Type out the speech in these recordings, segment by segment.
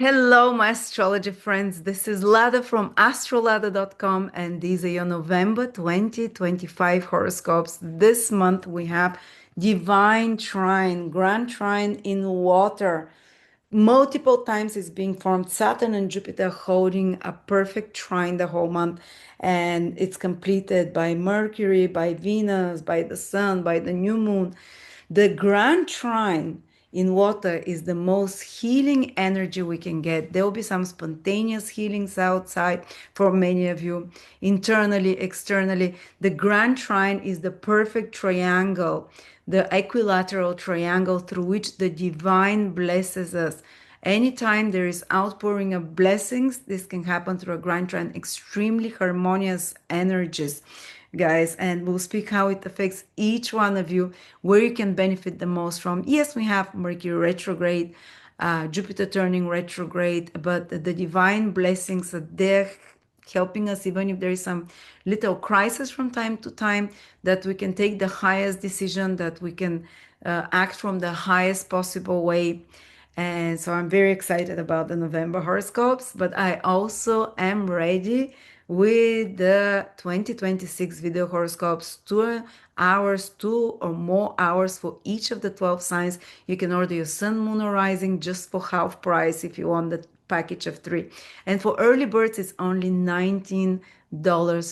Hello, my astrology friends. This is Lada from Astrolada.com, and these are your November 2025 horoscopes. This month we have Divine Trine, Grand Trine in water. Multiple times it's being formed. Saturn and Jupiter holding a perfect trine the whole month, and it's completed by Mercury, by Venus, by the Sun, by the new moon. The Grand Trine in water is the most healing energy we can get. There will be some spontaneous healings outside for many of you, internally, externally. The Grand Trine is the perfect triangle, the equilateral triangle through which the divine blesses us. Anytime there is outpouring of blessings, this can happen through a Grand Trine, extremely harmonious energies, guys, and we'll speak how it affects each one of you, where you can benefit the most from. Yes, we have Mercury retrograde, Jupiter turning retrograde, but the divine blessings are there helping us, even if there is some little crisis from time to time, that we can take the highest decision, that we can act from the highest possible way. And so I'm very excited about the November horoscopes, but I also am ready with the 2026 video horoscopes, 2 hours, 2 or more hours for each of the 12 signs. You can order your sun, moon, or rising just for half price if you want the package of 3. And for early birds, it's only $19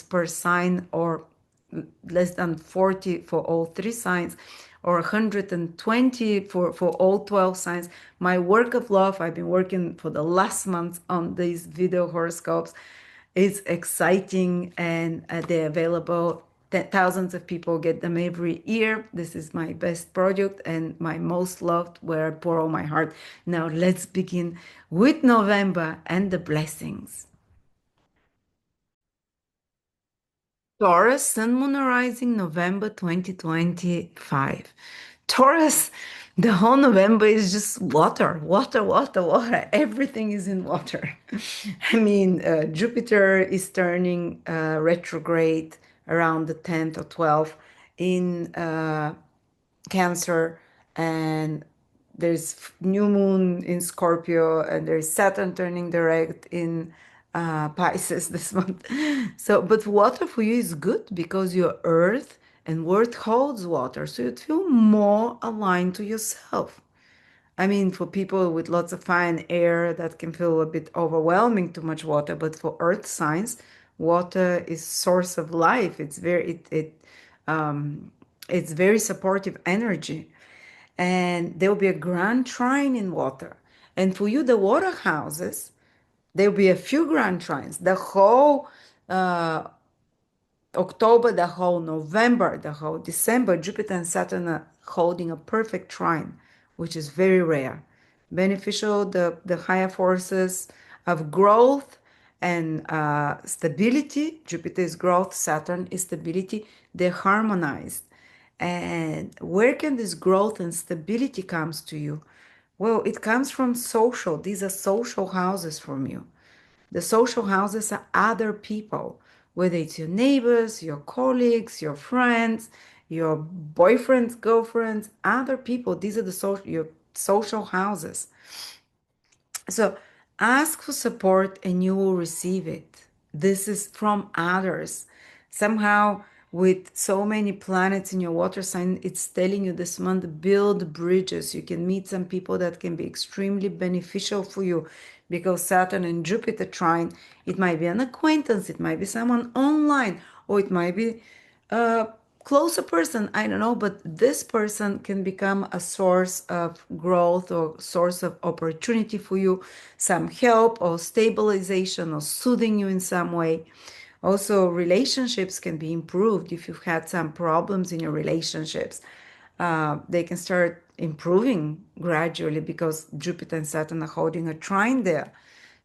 per sign, or less than 40 for all 3 signs, or 120 for all 12 signs. My work of love, I've been working for the last month on these video horoscopes. It's exciting, and they're available. Thousands of people get them every year. This is my best project and my most loved, where I pour all my heart. Now let's begin with November and the blessings. Taurus, Sun, Moon, Rising, November 2025. Taurus, the whole November is just water, water, water, water. Everything is in water. I mean, Jupiter is turning retrograde around the 10th or 12th in Cancer, and there's new moon in Scorpio, and there's Saturn turning direct in Pisces this month. So, but water for you is good because you're Earth, and Earth holds water, so you feel more aligned to yourself. I mean, for people with lots of fine air, that can feel a bit overwhelming, too much water. But for Earth signs, water is source of life. It's very supportive energy, and there will be a grand trine in water. And for you, the water houses, there will be a few grand trines. The whole October, the whole November, the whole December, Jupiter and Saturn are holding a perfect trine, which is very rare. Beneficial, the higher forces of growth and stability. Jupiter is growth, Saturn is stability. They're harmonized. And where can this growth and stability comes to you? Well, it comes from social. These are social houses from you. The social houses are other people, whether it's your neighbors, your colleagues, your friends, your boyfriends, girlfriends, other people. These are your social houses. So ask for support and you will receive it. This is from others. Somehow, with so many planets in your water sign, it's telling you this month, build bridges. You can meet some people that can be extremely beneficial for you, because Saturn and Jupiter trine, it might be an acquaintance, it might be someone online, or it might be closer person, I don't know, but this person can become a source of growth or source of opportunity for you, some help or stabilization or soothing you in some way. Also, relationships can be improved if you've had some problems in your relationships. They can start improving gradually because Jupiter and Saturn are holding a trine there.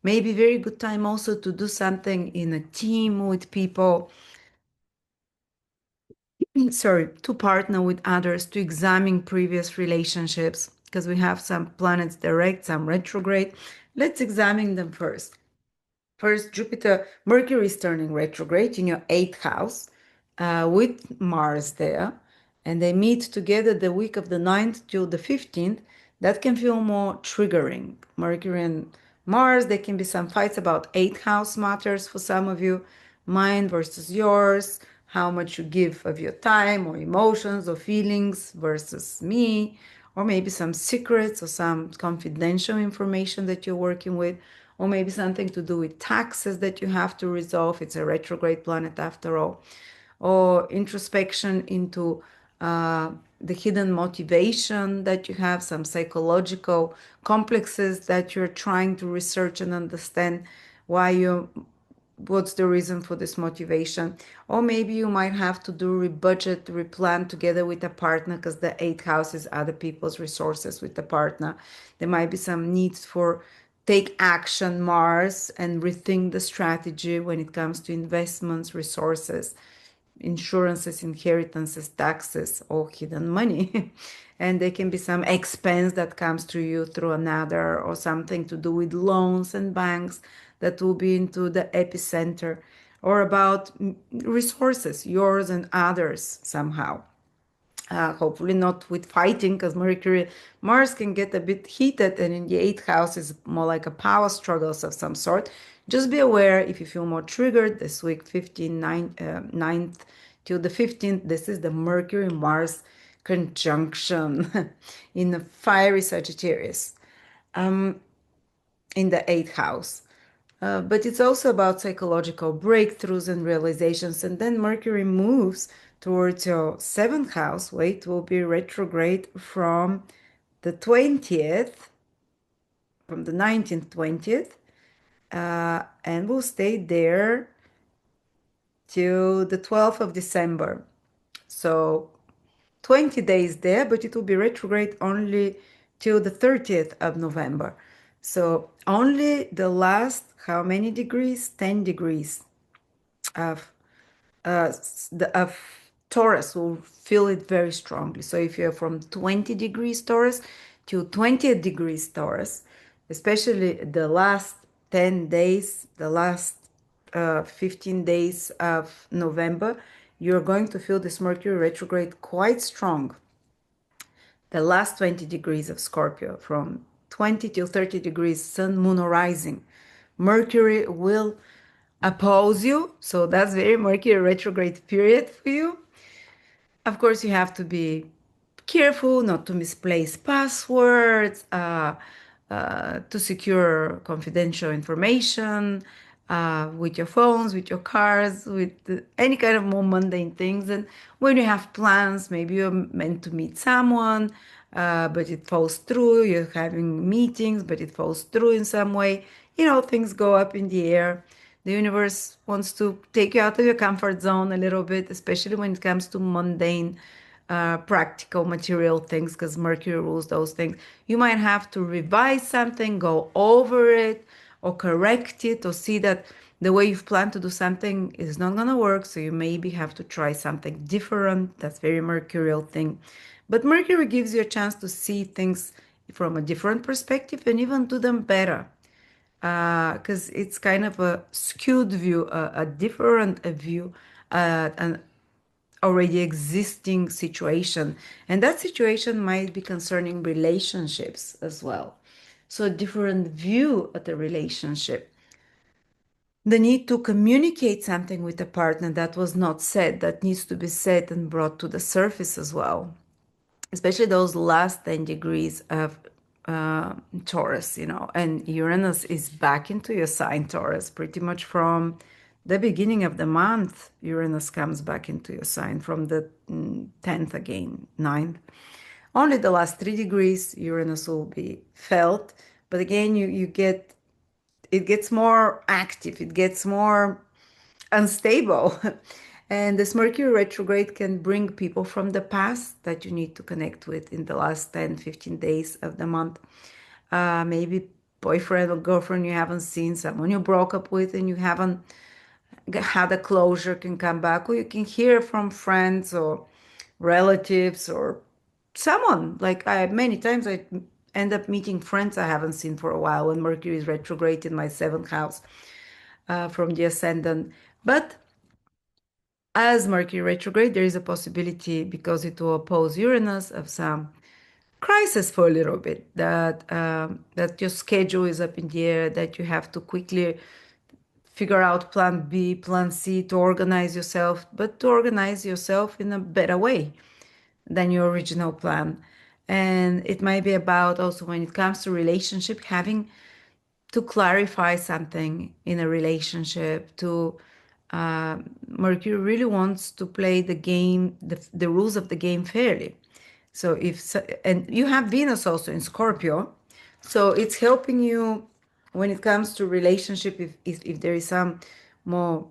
Maybe very good time also to do something in a team with people, sorry, to partner with others, to examine previous relationships, because we have some planets direct, some retrograde. Let's examine them first. First, Jupiter, Mercury is turning retrograde in your eighth house with Mars there, and they meet together the week of the 9th till the 15th. That can feel more triggering. Mercury and Mars, there can be some fights about eighth house matters for some of you, mine versus yours, how much you give of your time or emotions or feelings versus me, or maybe some secrets or some confidential information that you're working with, or maybe something to do with taxes that you have to resolve. It's a retrograde planet after all, or introspection into the hidden motivation that you have, some psychological complexes that you're trying to research and understand why you what's the reason for this motivation. Or maybe you might have to do rebudget, replan together with a partner, because the eighth house is other people's resources with the partner. There might be some needs for take action Mars and rethink the strategy when it comes to investments, resources, insurances, inheritances, taxes, or hidden money. And there can be some expense that comes to you through another, or something to do with loans and banks that will be into the epicenter, or about resources, yours and others somehow. Hopefully not with fighting, because Mars can get a bit heated, and in the eighth house is more like a power struggles of some sort. Just be aware if you feel more triggered this week, 9th till the 15th. This is the Mercury Mars conjunction in the fiery Sagittarius in the eighth house. But it's also about psychological breakthroughs and realizations. And then Mercury moves towards your seventh house, where it will be retrograde from the 20th, from the 19th, 20th, and will stay there till the 12th of December. So 20 days there, but it will be retrograde only till the 30th of November. So only the last, how many degrees? 10 degrees of of Taurus will feel it very strongly. So if you're from 20 degrees Taurus to 20 degrees Taurus, especially the last 10 days, the last 15 days of November, you're going to feel this Mercury retrograde quite strong. The last 20 degrees of Scorpio, from 20 till 30 degrees, Sun, Moon, or Rising, Mercury will oppose you. So that's very Mercury retrograde period for you. Of course, you have to be careful not to misplace passwords, to secure confidential information with your phones, with your cars, with any kind of more mundane things. And when you have plans, maybe you're meant to meet someone, but it falls through. You're having meetings, but it falls through in some way. Things go up in the air. The universe wants to take you out of your comfort zone a little bit, especially when it comes to mundane, practical, material things, because Mercury rules those things. You might have to revise something, go over it, or correct it, or see that the way you've planned to do something is not going to work. So you maybe have to try something different. That's very Mercurial thing. But Mercury gives you a chance to see things from a different perspective and even do them better, because it's kind of a skewed view, a different view, an already existing situation. And that situation might be concerning relationships as well. So, a different view of the relationship. The need to communicate something with a partner that was not said, that needs to be said and brought to the surface as well, especially those last 10 degrees of Taurus, and Uranus is back into your sign, Taurus, pretty much from the beginning of the month. Uranus comes back into your sign from the 10th again, 9th. Only the last 3 degrees Uranus will be felt, but again, you get it gets more active, it gets more unstable. And this Mercury retrograde can bring people from the past that you need to connect with in the last 10, 15 days of the month. Maybe boyfriend or girlfriend you haven't seen, someone you broke up with and you haven't had a closure can come back, or you can hear from friends or relatives or someone. Like many times I end up meeting friends I haven't seen for a while when Mercury is retrograde in my seventh house from the ascendant. But as Mercury retrograde, there is a possibility, because it will oppose Uranus, of some crisis for a little bit, that that your schedule is up in the air, that you have to quickly figure out plan B, plan C to organize yourself, but to organize yourself in a better way than your original plan. And it might be about also when it comes to relationship, having to clarify something in a relationship, to Mercury really wants to play the game, the rules of the game fairly. So if and you have Venus also in Scorpio, so it's helping you when it comes to relationship. If there is some more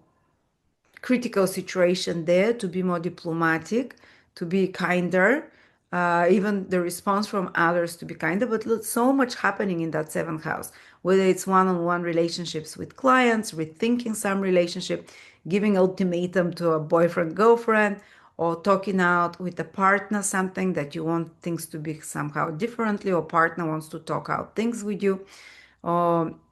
critical situation there, to be more diplomatic, to be kinder, even the response from others to be kinder. But look, so much happening in that seventh house, whether it's one-on-one relationships with clients, rethinking some relationship, giving ultimatum to a boyfriend, girlfriend, or talking out with a partner, something that you want things to be somehow differently, or partner wants to talk out things with you.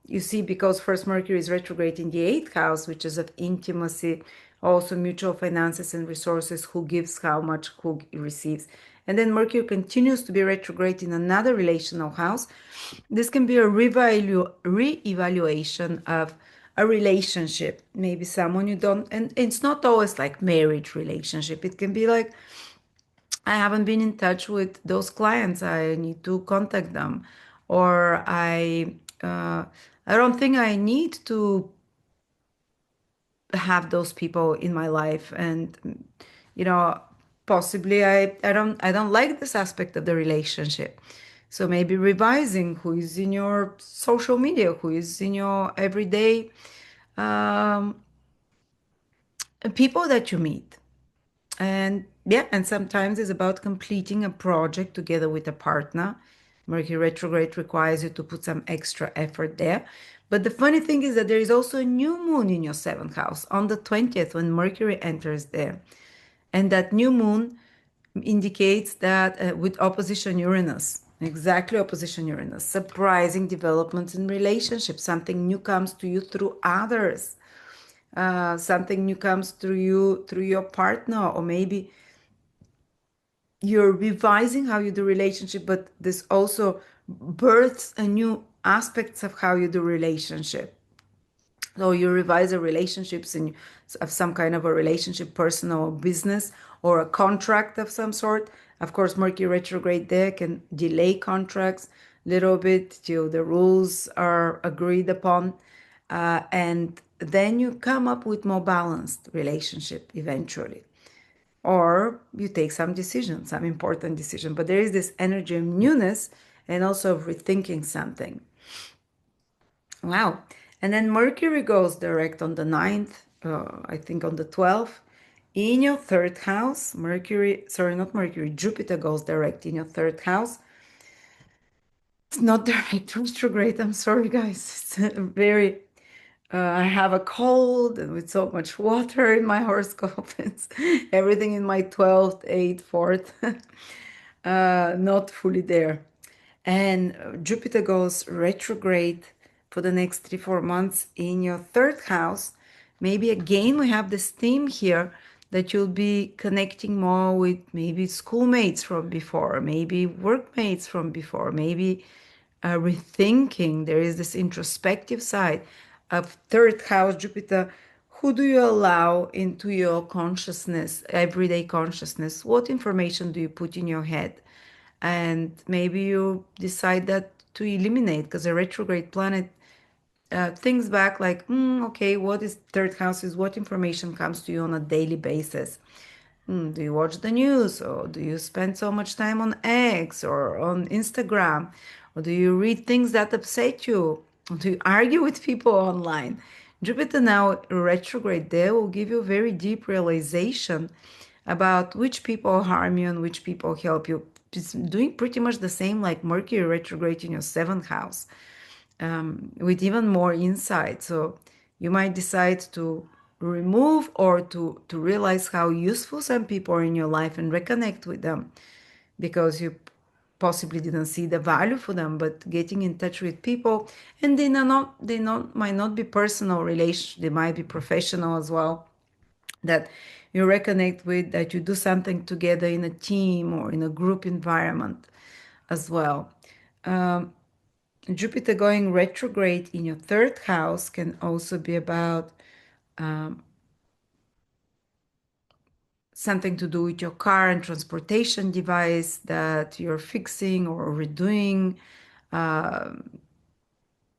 You see, because first Mercury is retrograde in the eighth house, which is of intimacy, also mutual finances and resources, who gives how much, who receives. And then Mercury continues to be retrograde in another relational house. This can be a re-evaluation of a relationship, maybe someone you don't, and it's not always like marriage relationship. It can be like, I haven't been in touch with those clients. I need to contact them, or I don't think I need to have those people in my life, and you know, possibly I don't like this aspect of the relationship. So maybe revising who is in your social media, who is in your everyday um, people that you meet. And yeah, and sometimes it's about completing a project together with a partner. Mercury retrograde requires you to put some extra effort there. But the funny thing is that there is also a new moon in your seventh house on the 20th when Mercury enters there. And that new moon indicates that with opposition Uranus, exactly opposition Uranus, surprising developments in relationships. Something new comes to you through others. Something new comes through you through your partner, or maybe you're revising how you do relationship, but this also births a new aspects of how you do relationship. So you revise the relationships in of some kind of a relationship, personal or business, or a contract of some sort. Of course, Mercury retrograde there can delay contracts a little bit till the rules are agreed upon, and then you come up with more balanced relationship eventually, or you take some decision, some important decision. But there is this energy of newness and also of rethinking something. Wow. And then Mercury goes direct on the ninth, I think on the 12th, in your third house. Mercury, sorry, not Mercury, Jupiter goes direct in your third house. It's not direct retrograde. I'm sorry, guys. It's very I have a cold and with so much water in my horoscope. It's everything in my 12th, 8th, 4th, not fully there. And Jupiter goes retrograde for the next 3, 4 months in your third house. Maybe again, we have this theme here that you'll be connecting more with maybe schoolmates from before, maybe workmates from before, maybe rethinking. There is this introspective side of third house Jupiter. Who do you allow into your consciousness, everyday consciousness? What information do you put in your head? And maybe you decide that to eliminate, because a retrograde planet thinks back like, okay, what is third house, is what information comes to you on a daily basis. Do you watch the news, or do you spend so much time on X or on Instagram, or do you read things that upset you, or do you argue with people online? Jupiter now retrograde there will give you a very deep realization about which people harm you and which people help you. It's doing pretty much the same like Mercury retrograde in your seventh house, with even more insight. So you might decide to remove, or to realize how useful some people are in your life and reconnect with them, because you possibly didn't see the value for them. But getting in touch with people, and they might not be personal relations, they might be professional as well, that you reconnect with, that you do something together in a team or in a group environment. as well. Um, Jupiter going retrograde in your third house can also be about um, something to do with your car and transportation device that you're fixing or redoing. Um,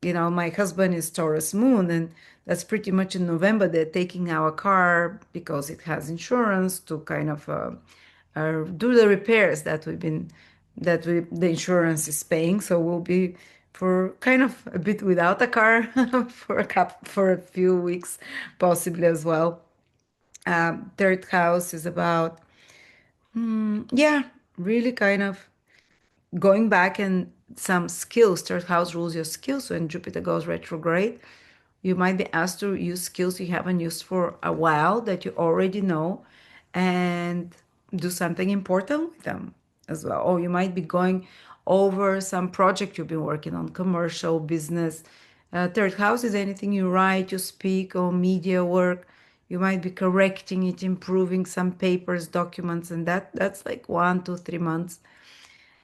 my husband is Taurus moon, and that's pretty much in November. They're taking our car because it has insurance to kind of do the repairs the insurance is paying. So we'll be for kind of a bit without a car for a few weeks, possibly as well. Third house is about yeah, really kind of going back and some skills. Third house rules your skills. So when Jupiter goes retrograde, you might be asked to use skills you haven't used for a while that you already know and do something important with them as well. Or you might be going over some project you've been working on, commercial, business. Third house is anything you write, you speak, or media work. You might be correcting it, improving some papers, documents, and that's like 1, 2, 3 months.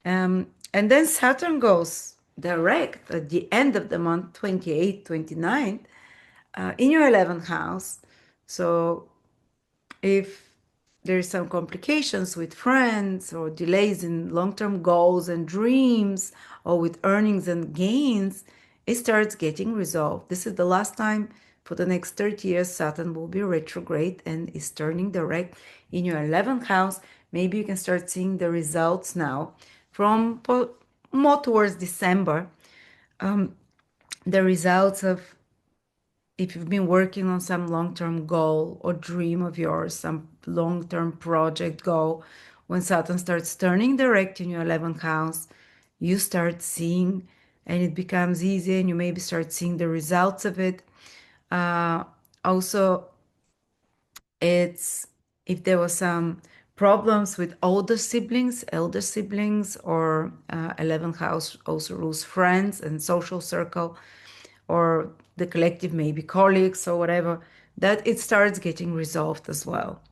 And then Saturn goes direct at the end of the month, 28, 29, in your 11th house. So if there's some complications with friends or delays in long-term goals and dreams or with earnings and gains, it starts getting resolved. This is the last time for the next 30 years Saturn will be retrograde and is turning direct in your 11th house. Maybe you can start seeing the results now from more towards December. The results of if you've been working on some long-term goal or dream of yours, some long-term project goal, when Saturn starts turning direct in your 11th house, you start seeing, and it becomes easy, and you maybe start seeing the results of it. Also, it's if there was some problems with elder siblings, or 11th house also rules friends and social circle, or the collective, maybe colleagues or whatever, that it starts getting resolved as well.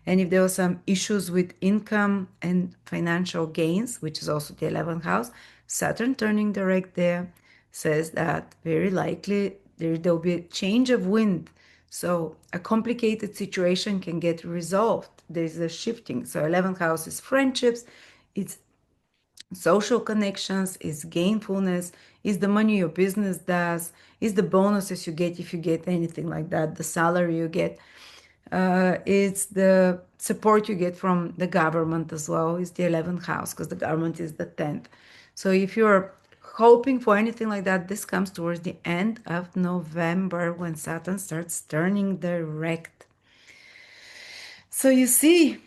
And if there were some issues with income and financial gains, which is also the 11th house, Saturn turning direct there says that very likely there'll be a change of wind. So a complicated situation can get resolved. There's a shifting. So 11th house is friendships, it's social connections, is gainfulness, is the money your business does, is the bonuses you get if you get anything like that, the salary you get. It's the support you get from the government as well, is the 11th house, because the government is the 10th. So if you're hoping for anything like that, this comes towards the end of November when Saturn starts turning direct. So you see,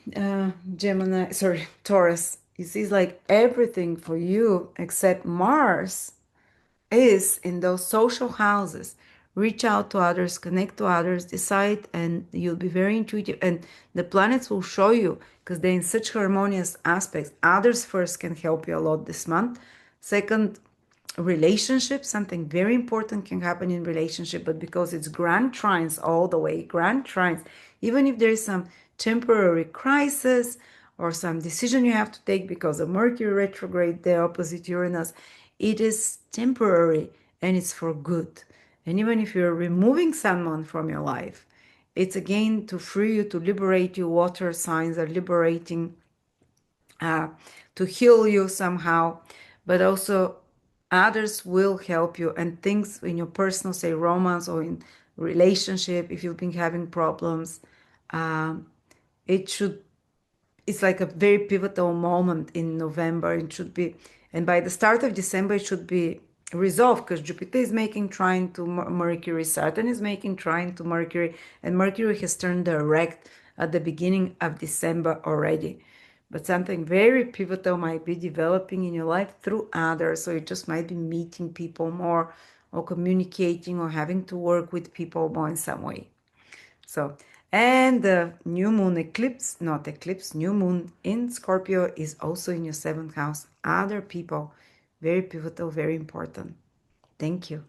Taurus, you see, it's like everything for you except Mars is in those social houses. Reach out to others, connect to others, decide, and you'll be very intuitive. And the planets will show you because they're in such harmonious aspects. Others first can help you a lot this month. Second, relationship, something very important can happen in relationship, but because it's grand trines all the way, grand trines, even if there is some temporary crisis or some decision you have to take because of Mercury retrograde, the opposite Uranus, it is temporary and it's for good. And even if you're removing someone from your life, it's again to free you, to liberate you. Water signs are liberating, to heal you somehow, but also others will help you. And things in your personal, say, romance or in relationship, if you've been having problems, it should it's like a very pivotal moment in November. It should be, and by the start of December, it should be resolved because Jupiter is making trine to Mercury, Saturn is making trine to Mercury, and Mercury has turned direct at the beginning of December already. But something very pivotal might be developing in your life through others. So you just might be meeting people more or communicating or having to work with people more in some way. So, and the new moon eclipse, not eclipse, new moon in Scorpio is also in your 7th house. Other people, very pivotal, very important. Thank you.